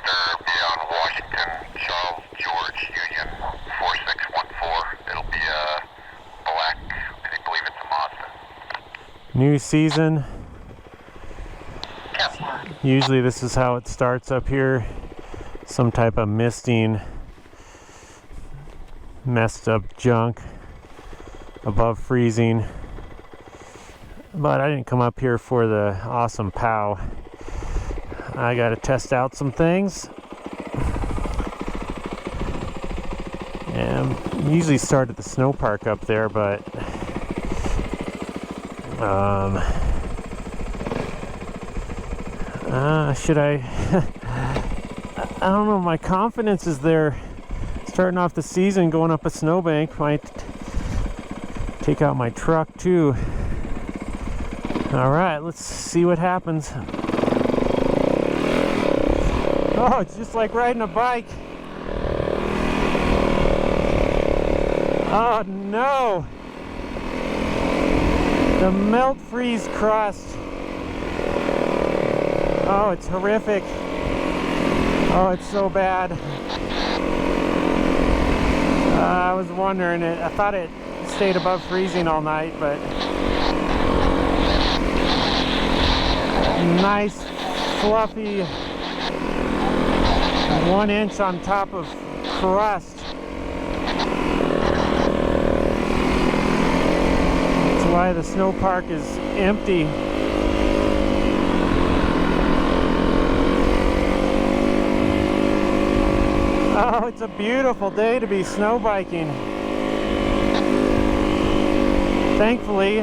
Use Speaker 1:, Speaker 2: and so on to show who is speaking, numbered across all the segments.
Speaker 1: Buster, be on Washington, Charles, George, Union, 4614. It'll be a black, I believe it's a Mazda.
Speaker 2: New season. Usually this is how it starts up here. Some type of misting, messed up junk above freezing. But I didn't come up here for the awesome POW. I got to test out some things. And usually start at the snow park up there, but should I? I don't know. My confidence is there. Starting off the season, going up a snowbank, might take out my truck too. All right, let's see what happens. Oh, it's just like riding a bike. Oh no! The melt freeze crust. Oh, it's horrific. Oh, it's so bad. I was wondering it. I thought it stayed above freezing all night, but nice, fluffy 1 inch on top of crust. That's why the snow park is empty. Oh, it's a beautiful day to be snow biking. Thankfully,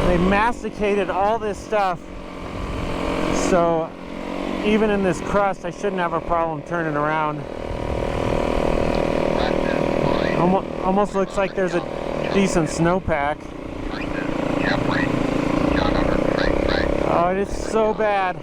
Speaker 2: they masticated all this stuff, so even in this crust, I shouldn't have a problem turning around. Almost looks like there's a decent snowpack. Oh, it is so bad.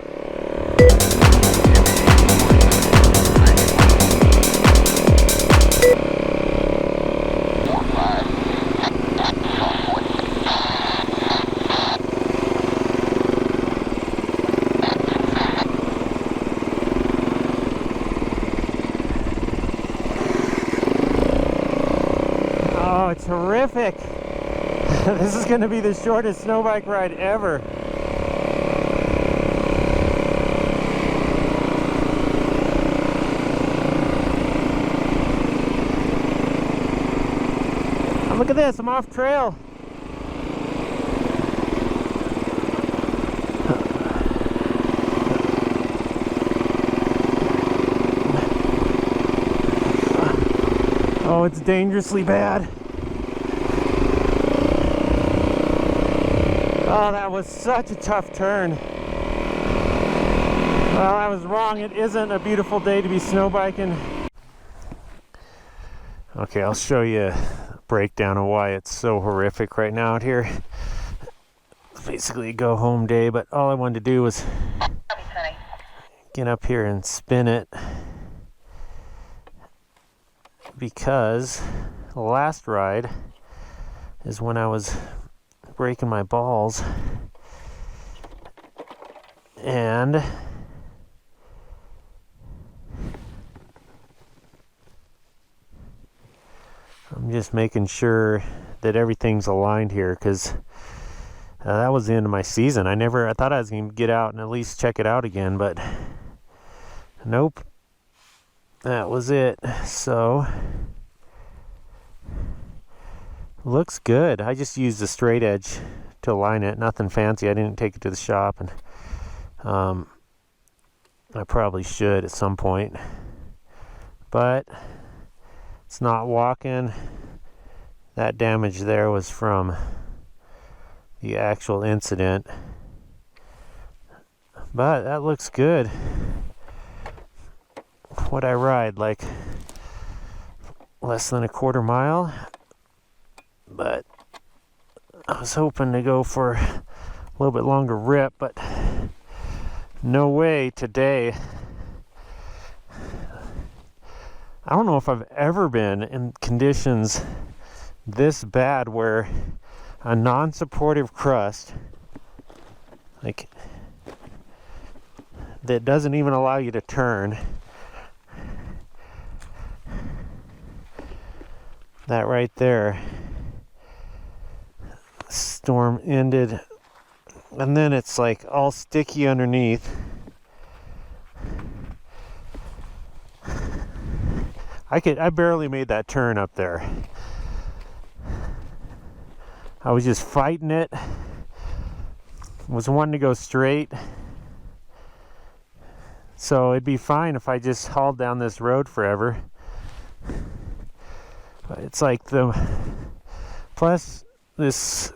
Speaker 2: Oh, it's horrific. This is going to be the shortest snow bike ride ever. Oh, look at this, I'm off trail. Oh, it's dangerously bad. Oh, that was such a tough turn. Well, I was wrong. It isn't a beautiful day to be snow biking. Okay, I'll show you a breakdown of why it's so horrific right now out here. It's basically a go home day, but all I wanted to do was get up here and spin it, because the last ride is when I was breaking my balls, and I'm just making sure that everything's aligned here, because that was the end of my season. I thought I was going to get out and at least check it out again, but nope, that was it. So looks good. I just used a straight edge to align it, nothing fancy. I didn't take it to the shop, and I probably should at some point, but it's not walking. That damage there was from the actual incident, but that looks good. What'd I ride, like less than a quarter mile? But I was hoping to go for a little bit longer rip, but no way today. I don't know if I've ever been in conditions this bad where a non-supportive crust, like that doesn't even allow you to turn. That right there. Storm ended, and then it's like all sticky underneath. I barely made that turn up there. I was just fighting it. Was wanting to go straight. So it'd be fine if I just hauled down this road forever. But it's like plus this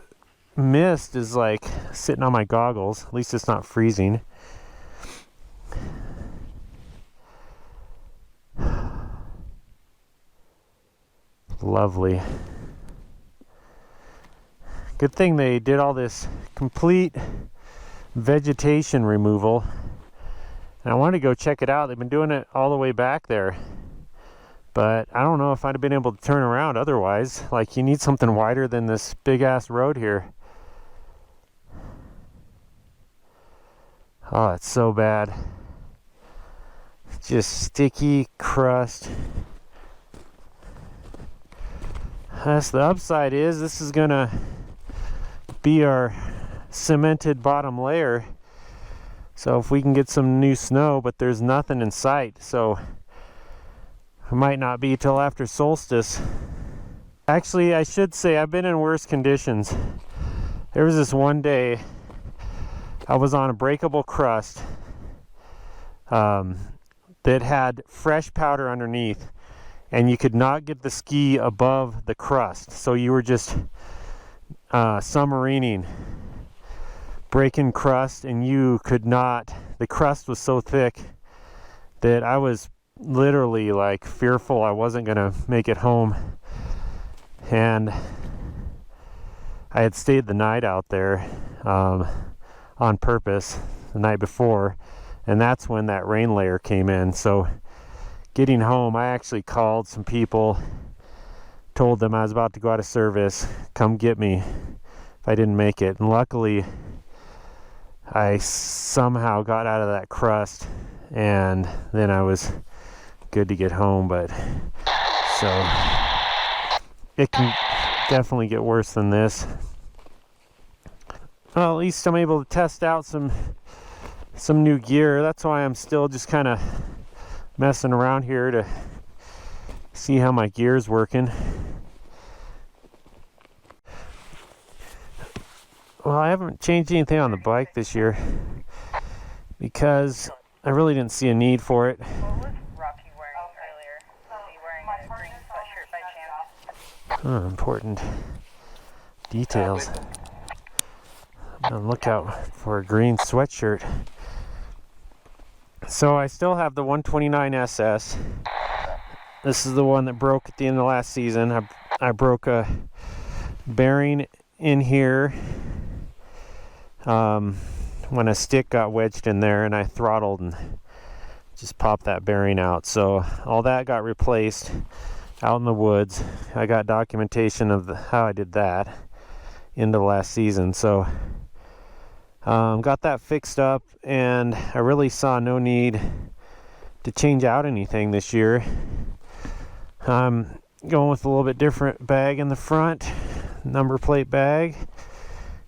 Speaker 2: mist is like sitting on my goggles. At least it's not freezing. Lovely. Good thing they did all this complete vegetation removal. And I wanted to go check it out. They've been doing it all the way back there. But I don't know if I'd have been able to turn around otherwise. Like, you need something wider than this big ass road here. Oh, it's so bad. Just sticky crust. That's the upside is this is gonna be our cemented bottom layer. So if we can get some new snow, but there's nothing in sight, so it might not be till after solstice. Actually, I should say I've been in worse conditions. There was this one day I was on a breakable crust that had fresh powder underneath, and you could not get the ski above the crust, so you were just submarining, breaking crust, and you could not. The crust was so thick that I was literally like fearful I wasn't gonna make it home. And I had stayed the night out there on purpose the night before, and that's when that rain layer came in. So getting home, I actually called some people, told them I was about to go out of service, come get me if I didn't make it. And luckily I somehow got out of that crust, and then I was good to get home. But so it can definitely get worse than this. Well, at least I'm able to test out some new gear. That's why I'm still just kind of messing around here to see how my gear's working. Well, I haven't changed anything on the bike this year because I really didn't see a need for it. Important details. Look out for a green sweatshirt. So I still have the 129 SS. This is the one that broke at the end of last season. I broke a bearing in here when a stick got wedged in there, and I throttled and just popped that bearing out. So all that got replaced out in the woods. I got documentation of how I did that into last season. So got that fixed up, and I really saw no need to change out anything this year. I'm going with a little bit different bag in the front, number plate bag,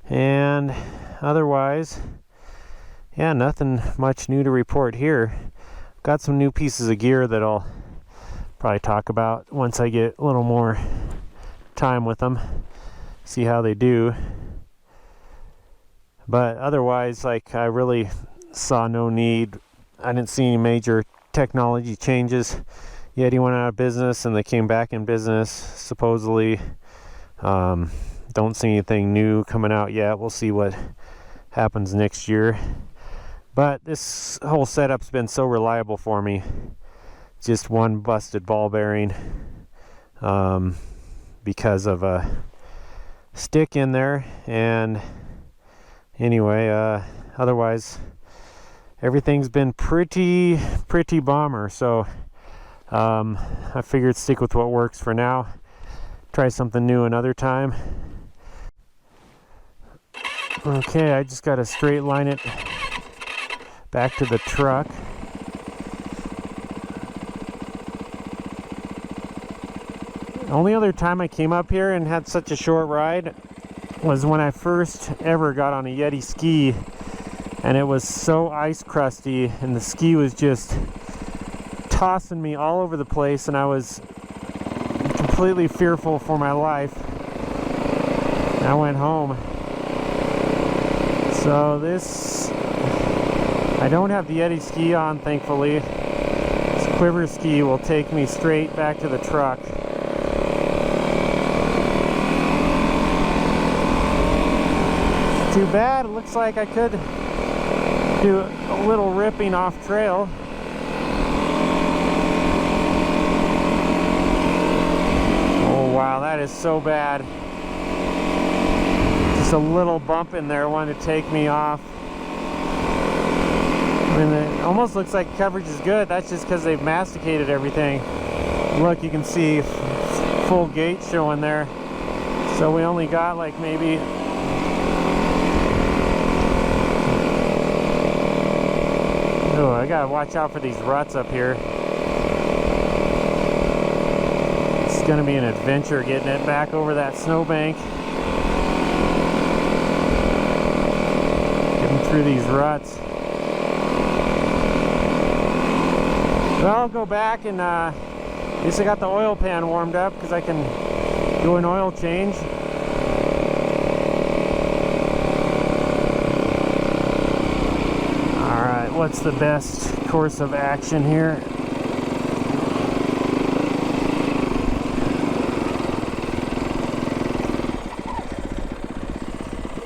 Speaker 2: and otherwise, yeah, nothing much new to report here. Got some new pieces of gear that I'll probably talk about once I get a little more time with them, see how they do. But otherwise, like, I really saw no need. I didn't see any major technology changes. Yeti went out of business and they came back in business, supposedly. Don't see anything new coming out yet. We'll see what happens next year. But this whole setup's been so reliable for me. Just one busted ball bearing because of a stick in there. And anyway, otherwise everything's been pretty bomber. So I figured stick with what works for now. Try something new another time. Okay, I just got to straight line it back to the truck. The only other time I came up here and had such a short ride was when I first ever got on a Yeti ski, and it was so ice crusty and the ski was just tossing me all over the place, and I was completely fearful for my life. I went home. So this, I don't have the Yeti ski on, thankfully. This quiver ski will take me straight back to the truck. Too bad. It looks like I could do a little ripping off trail. Oh wow, that is so bad. Just a little bump in there wanted to take me off. I mean, it almost looks like coverage is good. That's just because they've masticated everything. Look, you can see full gate showing there. So we only got like maybe oh, I gotta watch out for these ruts up here. It's gonna be an adventure getting it back over that snowbank. Getting through these ruts. Well, I'll go back and at least I got the oil pan warmed up because I can do an oil change. Alright, what's the best course of action here?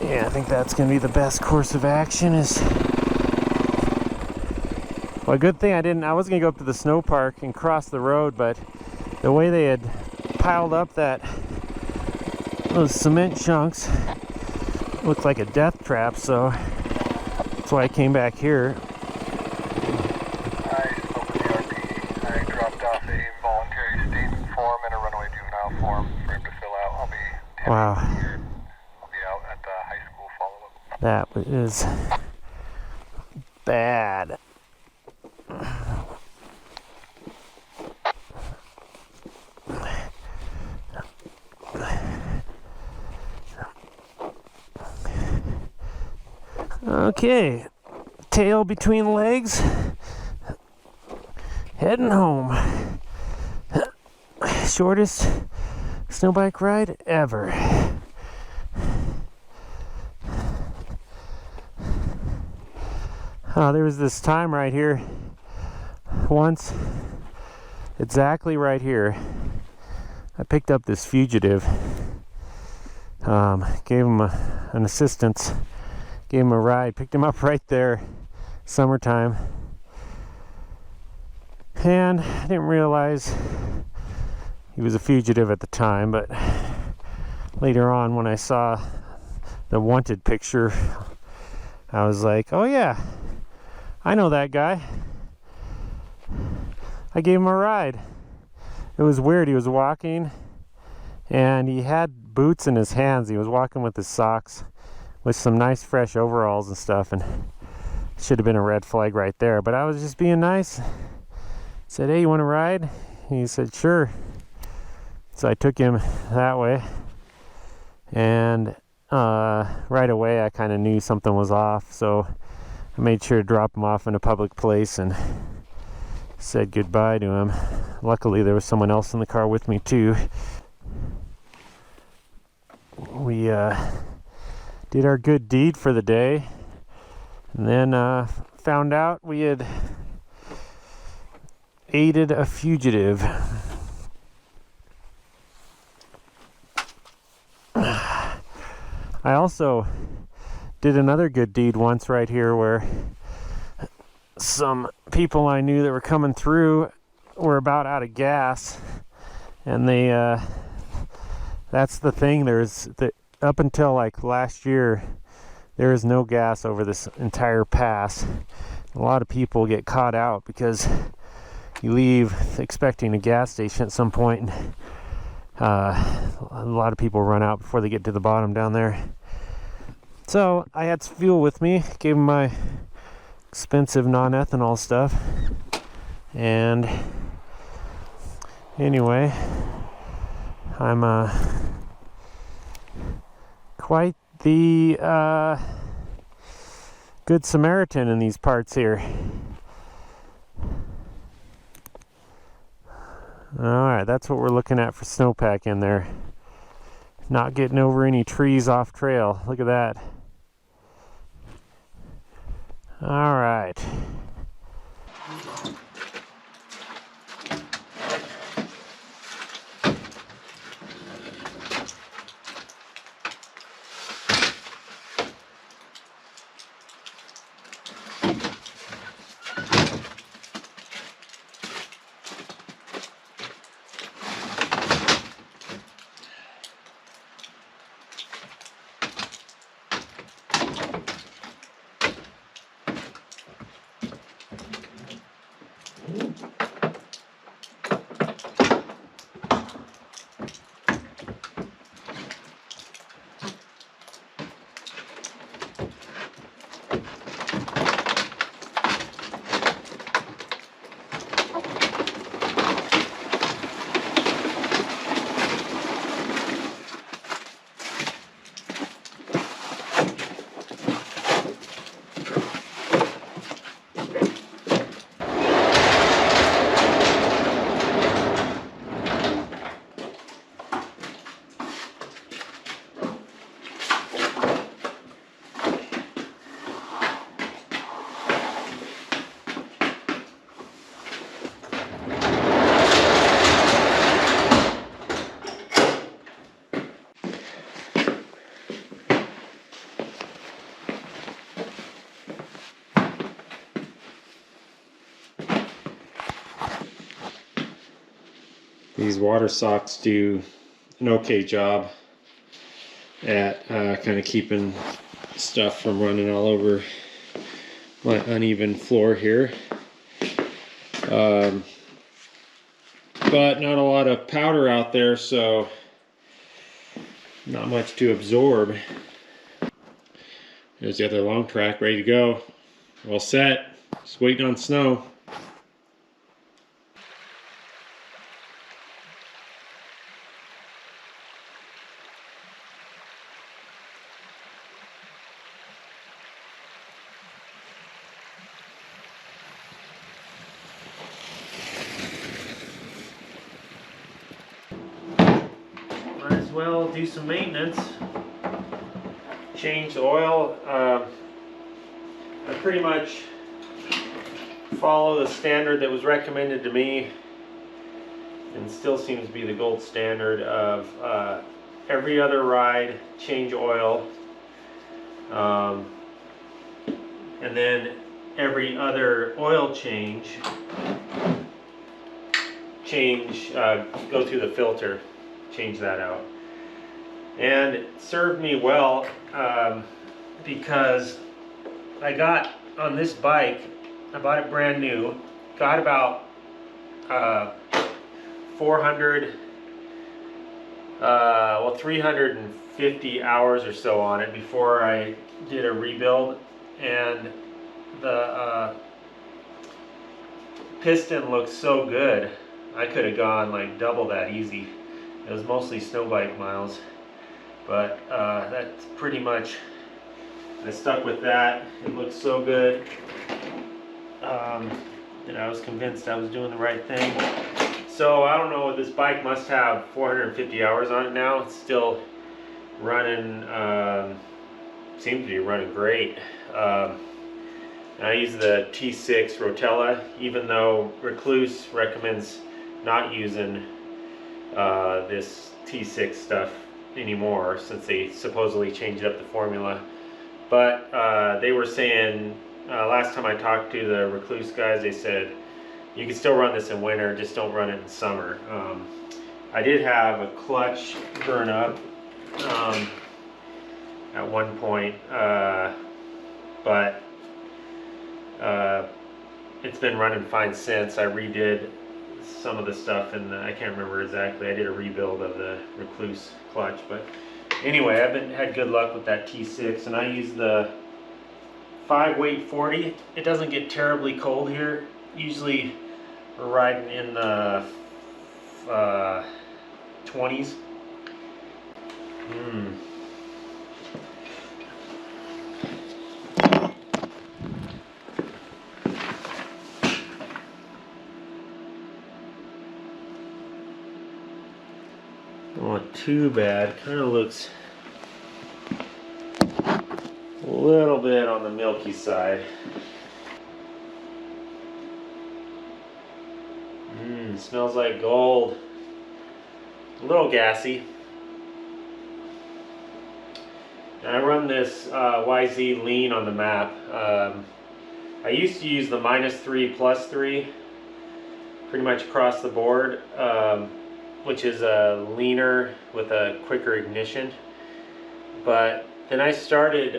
Speaker 2: Yeah, I think that's going to be the best course of action. Is well, a good thing I was going to go up to the snow park and cross the road, but the way they had piled up those cement chunks looked like a death trap, so that's why I came back here.
Speaker 1: I spoke with the RP. I dropped off a voluntary statement form and a runaway juvenile form for him to fill out. I'll be
Speaker 2: Wow.
Speaker 1: here. I'll be out at the high school follow-up.
Speaker 2: That is bad. Okay, tail between legs, heading home. Shortest snowbike ride ever. There was this time right here, once, exactly right here, I picked up this fugitive, gave him an assistance. Gave him a ride, picked him up right there, summertime. And I didn't realize he was a fugitive at the time, but later on when I saw the wanted picture, I was like, oh yeah, I know that guy. I gave him a ride. It was weird, he was walking and he had boots in his hands. He was walking with his socks, with some nice fresh overalls and stuff, and should have been a red flag right there, but I was just being nice. Said, hey, you want to ride? He said, sure. So I took him that way, and right away I kind of knew something was off, so I made sure to drop him off in a public place and said goodbye to him. Luckily there was someone else in the car with me too. We did our good deed for the day, and then found out we had aided a fugitive. I also did another good deed once right here where some people I knew that were coming through were about out of gas, and they that's the thing, up until like last year, there is no gas over this entire pass. A lot of people get caught out because you leave expecting a gas station at some point, and a lot of people run out before they get to the bottom down there. So I had some fuel with me, gave them my expensive non-ethanol stuff. And anyway, I'm quite the good Samaritan in these parts here. Alright, that's what we're looking at for snowpack in there. Not getting over any trees off trail. Look at that. Alright. These water socks do an okay job at kind of keeping stuff from running all over my uneven floor here. But not a lot of powder out there, so not much to absorb. There's the other long track ready to go. All set. Just waiting on snow. Might as well do some maintenance. Change the oil. I pretty much follow the standard that was recommended to me, and still seems to be the gold standard of every other ride change oil, and then every other oil change go through the filter, change that out. And it served me well, because I got on this bike, I bought it brand new, got about 350 hours or so on it before I did a rebuild, and the piston looks so good. I could have gone like double that easy. It was mostly Snowbike miles, but that's pretty much, I stuck with that. It looks so good that I was convinced I was doing the right thing. So I don't know, this bike must have 450 hours on it now. It's still running, seems to be running great. I use the T6 Rotella, even though Recluse recommends not using this T6 stuff anymore, since they supposedly changed up the formula. But they were saying, last time I talked to the Recluse guys, they said you can still run this in winter, just don't run it in summer. I did have a clutch burn up at one point, but it's been running fine since. I redid some of the stuff, and I can't remember exactly. I did a rebuild of the Recluse clutch, but anyway, I've had good luck with that T6, and I use the 5 weight 40. It doesn't get terribly cold here. Usually we're riding in the 20s. Not too bad. Kind of looks a little bit on the milky side. Smells like gold. A little gassy. And I run this YZ lean on the map. I used to use the -3 +3 pretty much across the board, which is a leaner with a quicker ignition. But then I started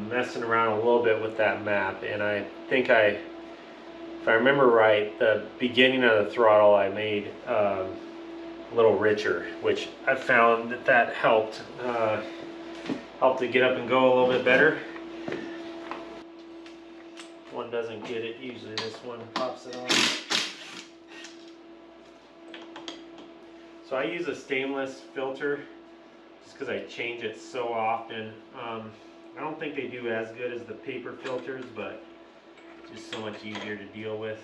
Speaker 2: messing around a little bit with that map, and I think if I remember right, the beginning of the throttle I made a little richer, which I found that helped to get up and go a little bit better. One doesn't get it, usually this one pops it on. So I use a stainless filter just because I change it so often. I don't think they do as good as the paper filters, but just so much easier to deal with.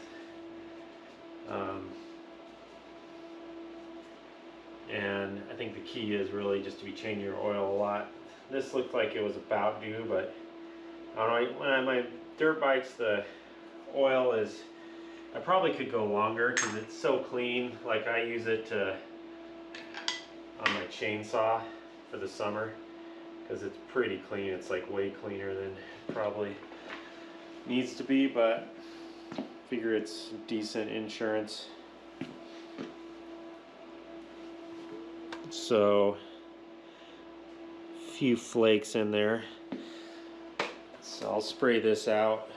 Speaker 2: And I think the key is really just to be changing your oil a lot. This looked like it was about due, but I don't know, when I my dirt bikes, the oil is, I probably could go longer because it's so clean. Like I use it on my chainsaw for the summer because it's pretty clean. It's like way cleaner than it probably needs to be, but I figure it's decent insurance. So a few flakes in there. So I'll spray this out.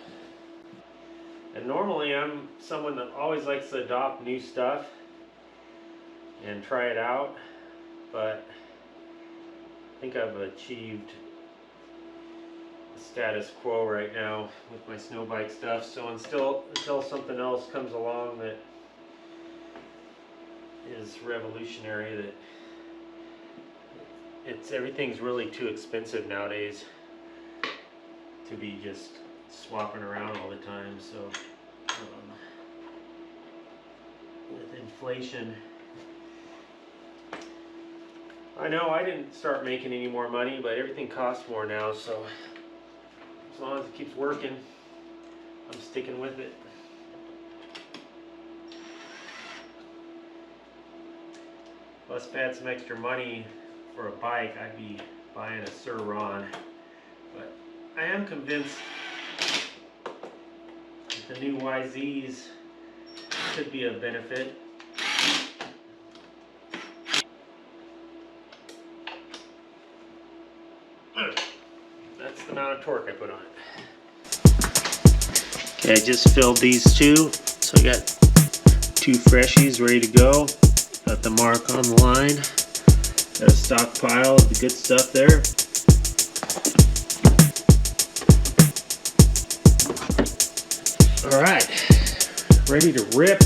Speaker 2: And normally I'm someone that always likes to adopt new stuff and try it out, but I think I've achieved the status quo right now with my Snowbike stuff. So until something else comes along that is revolutionary, that everything's really too expensive nowadays to be just swapping around all the time. So with inflation, I know I didn't start making any more money, but everything costs more now, so as long as it keeps working, I'm sticking with it. Plus, if I had some extra money for a bike, I'd be buying a Sir Ron. But I am convinced that the new YZs could be a benefit. That's the amount of torque I put on it. Okay, I just filled these two, so I got 2 freshies ready to go. Got the mark on the line. Got a stockpile of the good stuff there. Alright, ready to rip.